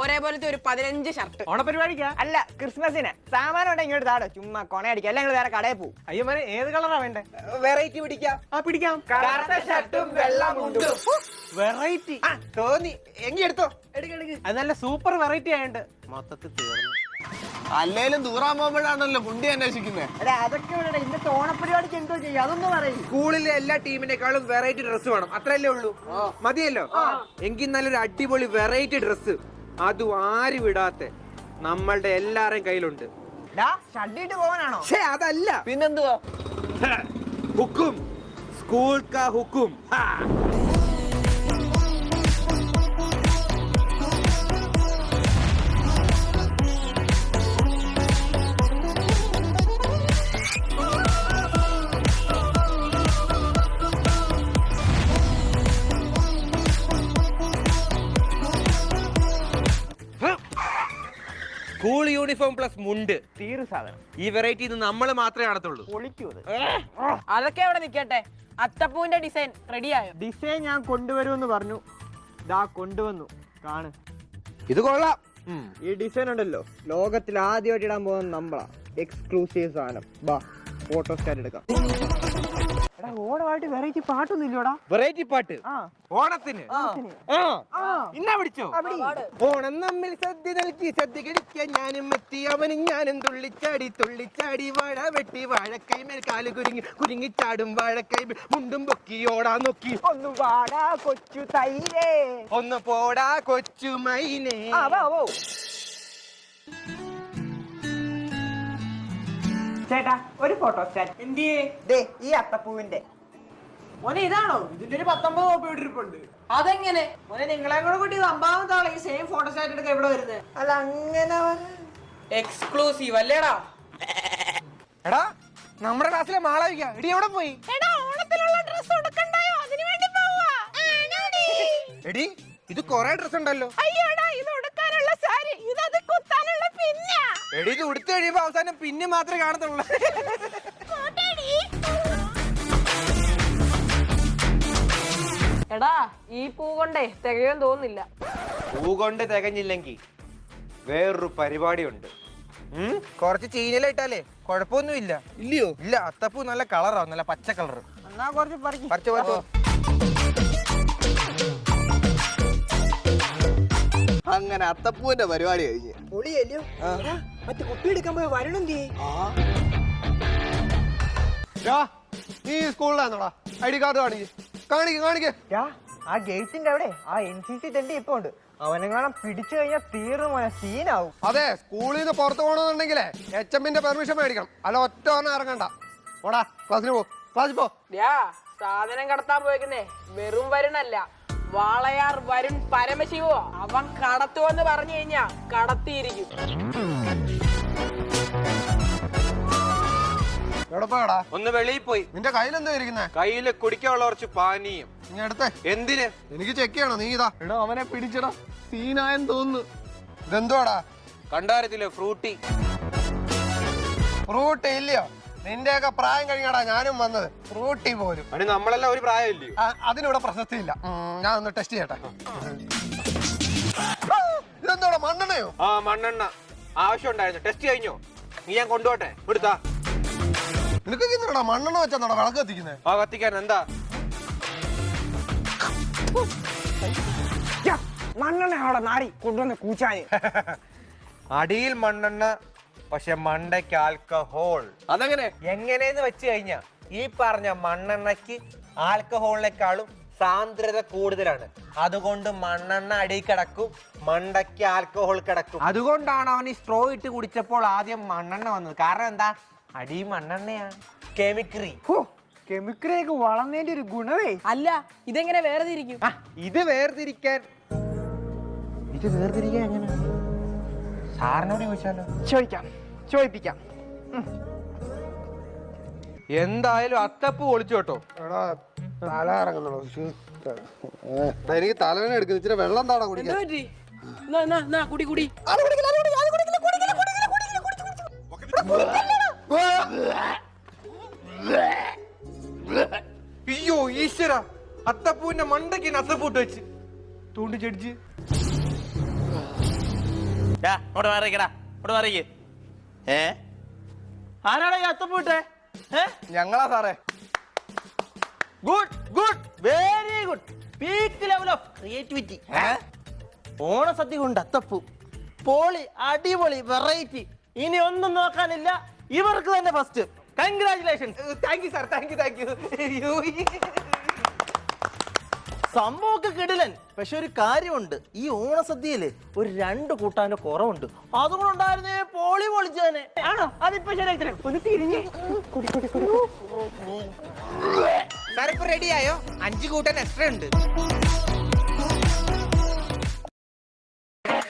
ഒരേപോലത്തെ ഒരു 15 ഷർട്ട്. ഓണപരിപാടിക്കാ? അല്ല, ക്രിസ്മസിന്. സാമാനം ഉണ്ടെങ്കിൽ ഇങ്ങോട്ട് താടോ, ചുമ്മാ കൊണയടിക്കാം. അല്ലെങ്കിൽ വേറെ കടയിൽ പോകും. അയ്യോ മോനെ, ഏത് കളറാ വേണ്ടേ? വെറൈറ്റി പിടിക്കാം. ആ പിടിക്കാം. കറുത്ത ഷർട്ടും വെള്ള മുണ്ടും. വെറൈറ്റി തോന്നി, എങ്കി എടുത്തോ. അത് നല്ല സൂപ്പർ വെറൈറ്റി ആയിട്ട് മൊത്തത്തിൽ തീർന്നു. അല്ലേലും ദൂറാൻ പോകുമ്പോഴാണല്ലോ കുണ്ടി അന്വേഷിക്കുന്നത്. അതൊക്കെ ഇന്നത്തെ ഓണപരിപാടിക്ക് എന്തോ ചെയ്യും, അതൊന്നും പറയും. സ്കൂളിലെ എല്ലാ ടീമിനേക്കാളും വെറൈറ്റി ഡ്രസ് വേണം, അത്രയല്ലേ ഉള്ളൂ. മതിയല്ലോ. എങ്കിൽ നല്ലൊരു അടിപൊളി വെറൈറ്റി ഡ്രസ്, അതും ആരും വിടാത്ത നമ്മളുടെ എല്ലാവരുടെയും കയ്യിലുണ്ട്. ഷഡ്ഡിട്ട് പോകാനാണോ? അതല്ല, പിന്നെന്തുവാ? ഹുക്കും, സ്കൂൾ കാ ഹുക്കും. സ്കൂൾ യൂണിഫോം പ്ലസ് മുണ്ട് തീരു സാധനം. ഈ വെറൈറ്റി നമ്മൾ മാത്രമേ കാണത്തുള്ളൂ. അതൊക്കെ അവിടെ നിക്കട്ടെ. അത്തപ്പൂവിന്റെ ഡിസൈൻ റെഡിയായോ? ഡിസൈൻ ഞാൻ കൊണ്ടുവരുമെന്ന് പറഞ്ഞു. ദാ കൊണ്ടുവന്നു, കാണ്. ഇത് കൊള്ളാം. ഈ ഡിസൈൻ ഉണ്ടല്ലോ, ലോകത്തിൽ ആദ്യമായിട്ട് ഇടാൻ പോകുന്ന നമ്മളാ. എക്സ്ക്ലൂസീവ് സാധനം. ബാ, ഫോട്ടോ സ്റ്റാറ്റ് എടുക്കാം. ഓണമായിട്ട് വെറൈറ്റി പാട്ടൊന്നും ഇല്ലോടാ. വെറൈറ്റി പാട്ട് ഓണത്തിന് ഇന്നാ പിടിച്ചോ. ഓണം നമ്മിൽ സദ്യ നൽകി സദ്യ കഴിക്കാൻ ഞാനും എത്തി, അവനും ഞാനും തുള്ളിച്ചാടി തുള്ളിച്ചാടി, വാഴ വെട്ടി വാഴക്കൈമേൽ കാല് കുരുങ്ങി കുരുങ്ങിച്ചാടും വാഴക്കൈമേൽ മുണ്ടും പൊക്കി ഓടാൻ നോക്കി. ഒന്ന് വാടാ കൊച്ചു തൈരേ, ഒന്ന് പോടാ കൊച്ചു മൈനേ. ചേട്ടാ, ഒരു ഫോട്ടോ സ്റ്റാറ്റ്. എന്തിയേ? ദേ ഈ അത്തപ്പൂവിന്റെ. മോനെ ഇതാണോ? ഇതിന്റെ ഒരു 19 കോപ്പി ഇട്ടിട്ടുണ്ട്. അതെങ്ങനെ? മോനെ, നിങ്ങളെ കൂടെ കൂട്ടി 50 ആളെ ഈ സെയിം ഫോട്ടോ സ്റ്റാറ്റ് എടുക്കാൻ ഇവിടെ വരുന്നത്. അല്ല, അങ്ങനെ എക്സ്ക്ലൂസീവ് അല്ലേടാ? എടാ, നമ്മുടെ ക്ലാസ്സിലെ മാളവിക എടി എവിടെ പോയി? എടി, ഇത് കൊറേ ഡ്രസ് ഉണ്ടല്ലോ. എടി, ഇത് ഉടുത്ത് കഴിയുമ്പോ അവസാനം പിന്നെ മാത്രമേ കാണത്തുള്ളൂ. എടാ, ഈ പൂ കൊണ്ടേ തികയാൻ തോന്നുന്നില്ല. പൂ കൊണ്ട് തികഞ്ഞില്ലെങ്കിൽ വേറൊരു പരിപാടി ഉണ്ട്. കുറച്ച് ചീനയിലിട്ടാലേ കുഴപ്പമൊന്നുമില്ല. ഇല്ലയോ? ഇല്ല, അത്തപ്പൂ നല്ല കളറാവും, നല്ല പച്ച കളർ. എന്നാ കുറച്ച് പറിക്കും. പറിച്ചോ. അങ്ങനെ അത്തപ്പൂവിന്റെ പരിപാടി കഴിഞ്ഞ് പൊളിയല്ലോ. മറ്റേ കുപ്പി എടുക്കാൻ പോയി വരണെന്തേ? നീ സ്കൂളിലാന്നോടാ? ഐഡി കാർഡ് കാണിക്ക്. ആ ഗേറ്റിന്റെ അവിടെ ആ NCC തെണ്ടി ഇപ്പൊ ഉണ്ട്. അവനെങ്ങാനും പിടിച്ചു കഴിഞ്ഞാൽ തീർന്നു മോനെ, സീനാവും. അതെ, സ്കൂളിൽ നിന്ന് പുറത്തു പോകണമെന്നുണ്ടെങ്കിലേ HMന്റെ പെർമിഷൻ മേടിക്കണം, അല്ല ഒറ്റ ഒന്നും ഇറങ്ങണ്ട. ഓടാ, ക്ലാസ്സിൽ പോ. സാധനം കടത്താൻ പോയേക്കുന്നേ വെറും വരുണല്ല, വാളയാർ വരുൺ പരമശിവോ. അവൻ കടത്തുവെന്ന് പറഞ്ഞു കഴിഞ്ഞാ കടത്തിയിരിക്കും. എവിടെപ്പോടാ? ഒന്ന് വെളിയിൽ പോയി. നിന്റെ കയ്യിലെന്തോ ഇരിക്കുന്നേ? കയ്യില് കുടിക്കാനുള്ള കുറച്ച് പാനീയം. നീ എടുത്തേ. എന്തിന്? എനിക്ക് ചെക്ക് ചെയ്യണോ? നീ ഇതാ. എടോ, അവനെ പിടിച്ചടാ, സീനായെന്ന് തോന്നുന്നു. ഇതെന്തോടാ? കണ്ടാരത്തില്ലേ ഫ്രൂട്ടി? ഫ്രൂട്ടി ഇല്ലയോ? നിന്റെയൊക്കെ പ്രായം കഴിഞ്ഞാടാ ഞാനും വന്നത്. ഫ്രൂട്ടി പോലും. അനി നമ്മളെല്ലാം ഒരു പ്രായമില്ലയോ? അതിനിവിടെ പ്രശസ്തി ഇല്ല. ഞാൻ ഒന്ന് ടെസ്റ്റ് ചെയ്യട്ടെ. ഇതെന്തോടാ, മണ്ണെണ്ണയോ? ആ, മണ്ണെണ്ണ ആവശ്യം ഉണ്ടായിരുന്നു. ടെസ്റ്റ് കഴിഞ്ഞോ? നീ ഞാൻ കൊണ്ടുപോട്ടെ? എടുത്താ. നിനക്ക് ഇന്നോടാ മണ്ണെണ്ണ വെച്ചാ വിളക്ക് കത്തിക്കുന്നേ? ആ, കത്തിക്കാൻ എന്താ? മണ്ണെണ്ണ അവിടെ നാരി കൊണ്ടുവന്ന് കൂച്ചാന്. അടിയിൽ മണ്ണെണ്ണ, പക്ഷെ മണ്ടയ്ക്ക് ആൽക്കഹോൾ. അതെങ്ങനെ? എങ്ങനെയെന്ന് വെച്ച് കഴിഞ്ഞാ ഈ പറഞ്ഞ മണ്ണെണ്ണയ്ക്ക് ആൽക്കഹോളിനേക്കാളും സാന്ദ്രത കൂടുതലാണ്. അതുകൊണ്ട് മണ്ണെണ്ണ അടി കിടക്കും, മണ്ടയ്ക്ക് ആൽക്കഹോൾ കിടക്കും. അതുകൊണ്ടാണ് അവൻ ഈ സ്ട്രോ ഇട്ട് കുടിച്ചപ്പോൾ ആദ്യം മണ്ണെണ്ണ വന്നത്. കാരണം എന്താ? അടി മണ്ണെണ്ണയാണ്. കെമിക്കറി. കെമിക്കറിയൊക്കെ വളർന്നതിന്റെ ഒരു ഗുണമേ. അല്ല, ഇതെങ്ങനെ വേർതിരിക്കും? ഇത് വേർതിരിക്കാൻ എങ്ങനെ? സാറിനോട് ചോദിച്ചാലോ? ചോദിപ്പിക്കാം. എന്തായാലും അത്തപ്പൂ ഒളിച്ചു കേട്ടോ. എടാ, തല ഇറങ്ങുന്നുള്ളൂ. എനിക്ക് തലവേന എടുക്കുന്നു. ഇച്ചിരി വെള്ളം താടാ കുടിക്കാൻ. കുടി. അയ്യോ ഈശ്വര, അത്തപ്പൂവിന്റെ മണ്ടയ്ക്ക് അത്തപ്പൂട്ട് വെച്ച് തൂണ്ട് ജഡ്ജ്. അങ്ങോട്ട് മാറിക്കടാ, അങ്ങോട്ട് മാറിക്ക്. ആരാടാ ഈ അത്തപ്പൂട്ടെ? ഞങ്ങളാ സാറേ. Good good, very good, peak level of creativity. ഓണസദ്യ കൊണ്ട് അത്തപ്പൂ, പോളി, അടിപൊളി, വെറൈറ്റി. ഇനി ഒന്നും നോക്കാനില്ല, ഇവർക്ക് തന്നെ first. Congratulations. Thank you sir, thank you. സംഭവമൊക്കെ കിടിലൻ. പക്ഷെ ഒരു കാര്യമുണ്ട്, ഈ ഓണസദ്യയില് ഒരു 2 കൂട്ടാന്റെ കുറവുണ്ട്. അതുകൊണ്ടുണ്ടായിരുന്നേ പോളി പൊളിച്ചേനെ. ആണോ? അതിപ്പോ ശരിയാക്കി ഒന്ന് തിരിഞ്ഞ്. സാർ ഇപ്പൊ റെഡിയായോ? 5 കൂട്ടൻ എക്സ്ട്രാ ഉണ്ട്.